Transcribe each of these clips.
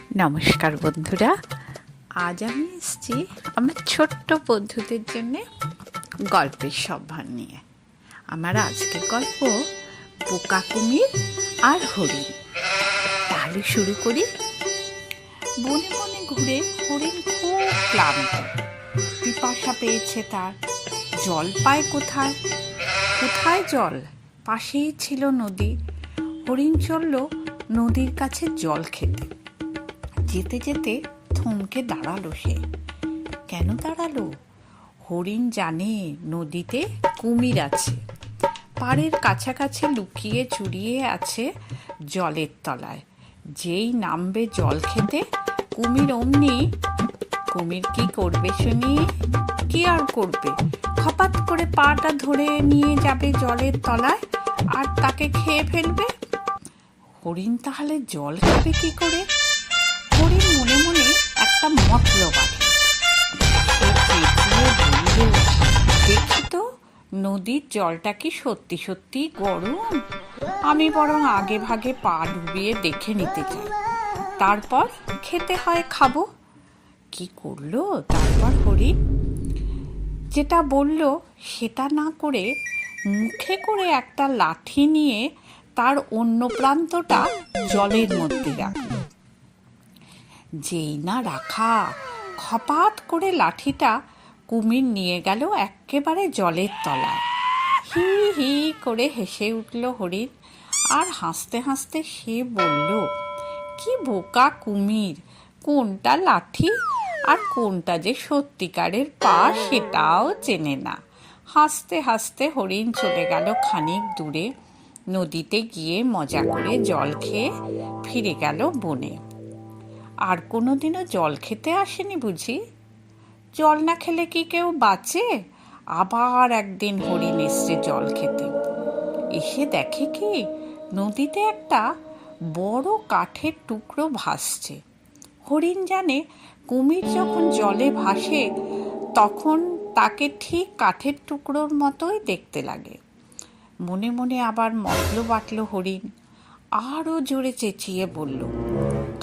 নমস্কার বন্ধুরা, আজ আমি এসেছি আমার ছোট্ট বন্ধুদের জন্য গল্পের সম্ভার নিয়ে। আমার আজকের গল্প বোকা কুমির আর হরিণ। তাহলে শুরু করি। বনে বনে ঘুরে হরিণ খুব ক্লান্ত, পিপাসা পেয়েছে তার। জল পায় কোথায়? কোথায় জল? পাশেই ছিল নদী। হরিণ চলল নদীর কাছে জল খেতে। যেতে যেতে থমকে দাঁড়ালো সে। কেন দাঁড়ালো? হরিণ জানে নদীতে কুমির আছে, পাড়ের কাছাকাছি লুকিয়ে চুরিয়ে আছে জলের তলায়। যেই নামবে জল খেতে কুমির অমনি। কুমির কি করবে শুনি? কি আর করবে, খপাত করে পাটা ধরে নিয়ে যাবে জলের তলায় আর তাকে খেয়ে ফেলবে। হরিণ তাহলে জল খাবে কি করে? হরিণ মনে মনে একটা মতলব আছে। দেখি তো নদীর জলটা কি সত্যি সত্যি গরম? আমি বরং আগে ভাগে পা ডুবিয়ে দেখে নিতে চাই, তারপর খেতে হয় খাবো। কি করলো তারপর হরিণ? যেটা বলল সেটা না করে মুখে করে একটা লাঠি নিয়ে তার অন্য প্রান্তটা জলের মধ্যে রাখল। যেই না রাখা, খপাত করে লাঠিটা কুমির নিয়ে গেল একেবারে জলের তলায়। হি হি করে হেসে উঠল হরিণ, আর হাসতে হাসতে সে বলল, কি বোকা কুমির, কোনটা লাঠি আর কোনটা যে সত্যিকারের পা সেটাও চেনে না। হাসতে হাসতে হরিণ চলে গেল খানিক দূরে। নদীতে গিয়ে মজা করে জল খেয়ে ফিরে গেল বনে। আর কোনোদিনও জল খেতে আসেনি বুঝি? জল না খেলে কি কেউ বাঁচে? আবার একদিন হরিণ এসছে জল খেতে। এসে দেখে কি নদীতে একটা বড় কাঠের টুকরো ভাসছে। হরিণ জানে কুমির যখন জলে ভাসে তখন তাকে ঠিক কাঠের টুকরোর মতোই দেখতে লাগে। মনে মনে আবার মতলব বাটল হরিণ, আরও জোরে চেঁচিয়ে বলল,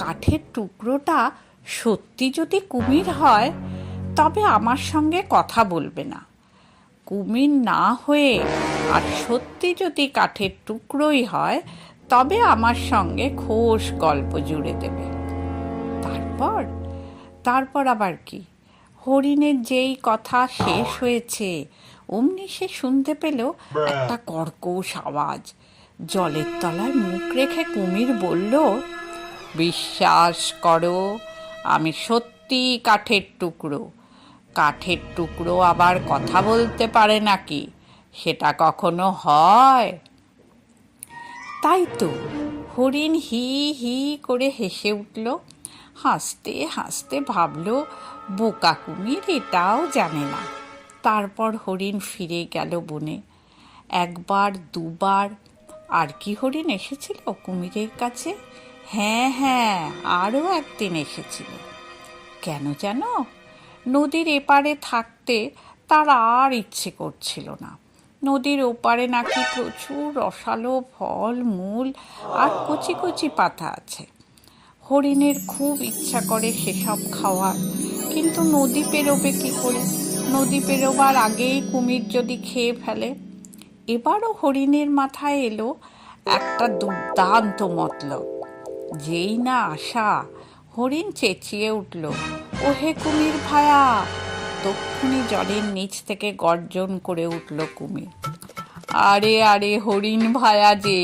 কাঠের টুকরোটা সত্যি যদি কুমির হয় তবে আমার সঙ্গে কথা বলবে না। কুমির না হয়ে আর সত্যি যদি কাঠের টুকরোই হয় তবে আমার সঙ্গে খোশ গল্প জুড়ে দেবে। তারপর তারপর আবার কি? হরিণের যেই কথা শেষ হয়েছে অমনি সে শুনতে পেল একটা কর্কশ আওয়াজ। জলের তলায় মুখ রেখে কুমির বলল, বিশ্বাস করো, আমি সত্যি কাঠের টুকরো। কাঠের টুকরো আবার কথা বলতে পারে নাকি? সেটা কখনো হয়? তাই তো। হরিণ হি হি করে হেসে উঠল। হাসতে হাসতে ভাবল, বোকা কুমির এটাও জানে না। তারপর হরিণ ফিরে গেল বনে। একবার দুবার আর কি হরিণ এসেছিল কুমিরের কাছে? হ্যাঁ, আরও একদিন এসেছিল। কেন জানো? নদীর এপারে থাকতে তার আর ইচ্ছে করছিল না। নদীর ওপারে নাকি প্রচুর রসালো ফল মূল আর কচি কচি পাতা আছে। হরিণের খুব ইচ্ছা করে সেসব খাওয়ার, কিন্তু নদী পেরোবে কি করে? নদী পেরোবার আগেই কুমির যদি খেয়ে ফেলে। এবারও হরিণের মাথায় এলো একটা দুর্দান্ত মতলব। যেই না আশা, হরিণ চেঁচিয়ে উঠল, ওহে কুমির ভায়া! তক্ষুনি জলের নিচ থেকে গর্জন করে উঠল কুমির, আরে আরে হরিণ ভায়া যে,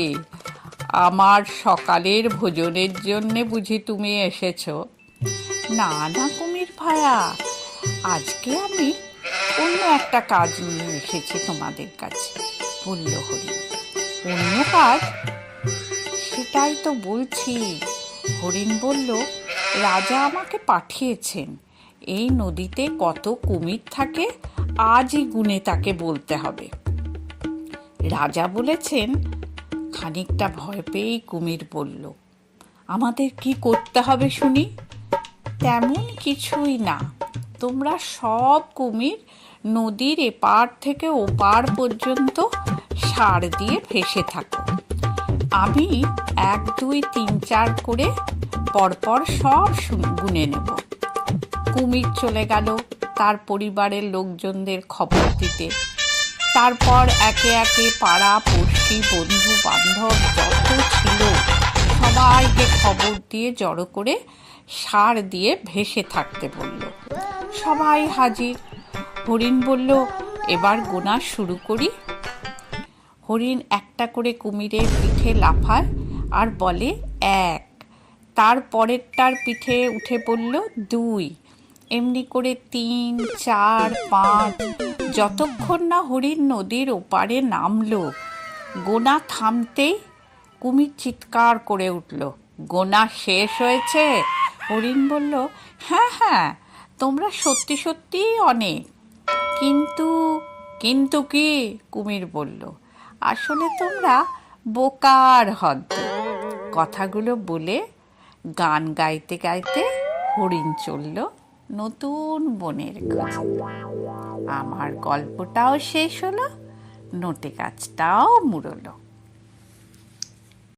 আমার সকালের ভোজনের জন্যে বুঝি তুমি এসেছ? না না কুমির ভায়া, আজকে আমি অন্য একটা কাজ নিয়ে এসেছি তোমাদের কাছে, বলল হরিণ। অন্য কাজ? সেটাই তো বলছি। হরিণ বলল, রাজা আমাকে পাঠিয়েছেন। এই নদীতে কত কুমির থাকে আজই গুনে তাকে বলতে হবে। রাজা বলেছেন। খানিকটা ভয় পেয়েই কুমির বলল, আমাদের কি করতে হবে শুনি? তেমন কিছুই না, তোমরা সব কুমির নদীর এপার থেকে ওপার পর্যন্ত সার দিয়ে ভেসে থাকো। আমি 1 2 3 4 করে পরপর সব গুনে নেব। কুমির চলে গেল তার পরিবারের লোকজনদের খবর দিতে। তারপর একে একে পাড়া পড়শি বন্ধু বান্ধব যত ছিল সবাইকে খবর দিয়ে জড়ো করে সার দিয়ে ভেসে থাকতে বলল। সবাই হাজির। হরিণ বলল, এবার গোনা শুরু করি। হরিণ একটা করে কুমিরের পিঠে লাফায় আর বলে 1, তার পরেরটার পিঠে উঠে পড়ল 2, এমনি করে 3, 4, 5, যতক্ষণ না হরিণ নদীর ওপারে নামলো। গোনা থামতেই কুমির চিৎকার করে উঠল, গোনা শেষ হয়েছে। হরিণ বলল, হ্যাঁ হ্যাঁ, তোমরা সত্যি সত্যিই অনেক। কিন্তু কি? কুমির বলল, আসলে তোমরা বোকার হদ্দ। কথাগুলো বলে গান গাইতে গাইতে হরিণ চলল নতুন বনের খোঁজে। আমার গল্পটাও শেষ হলো, নটে গাছটাও মুড়লো।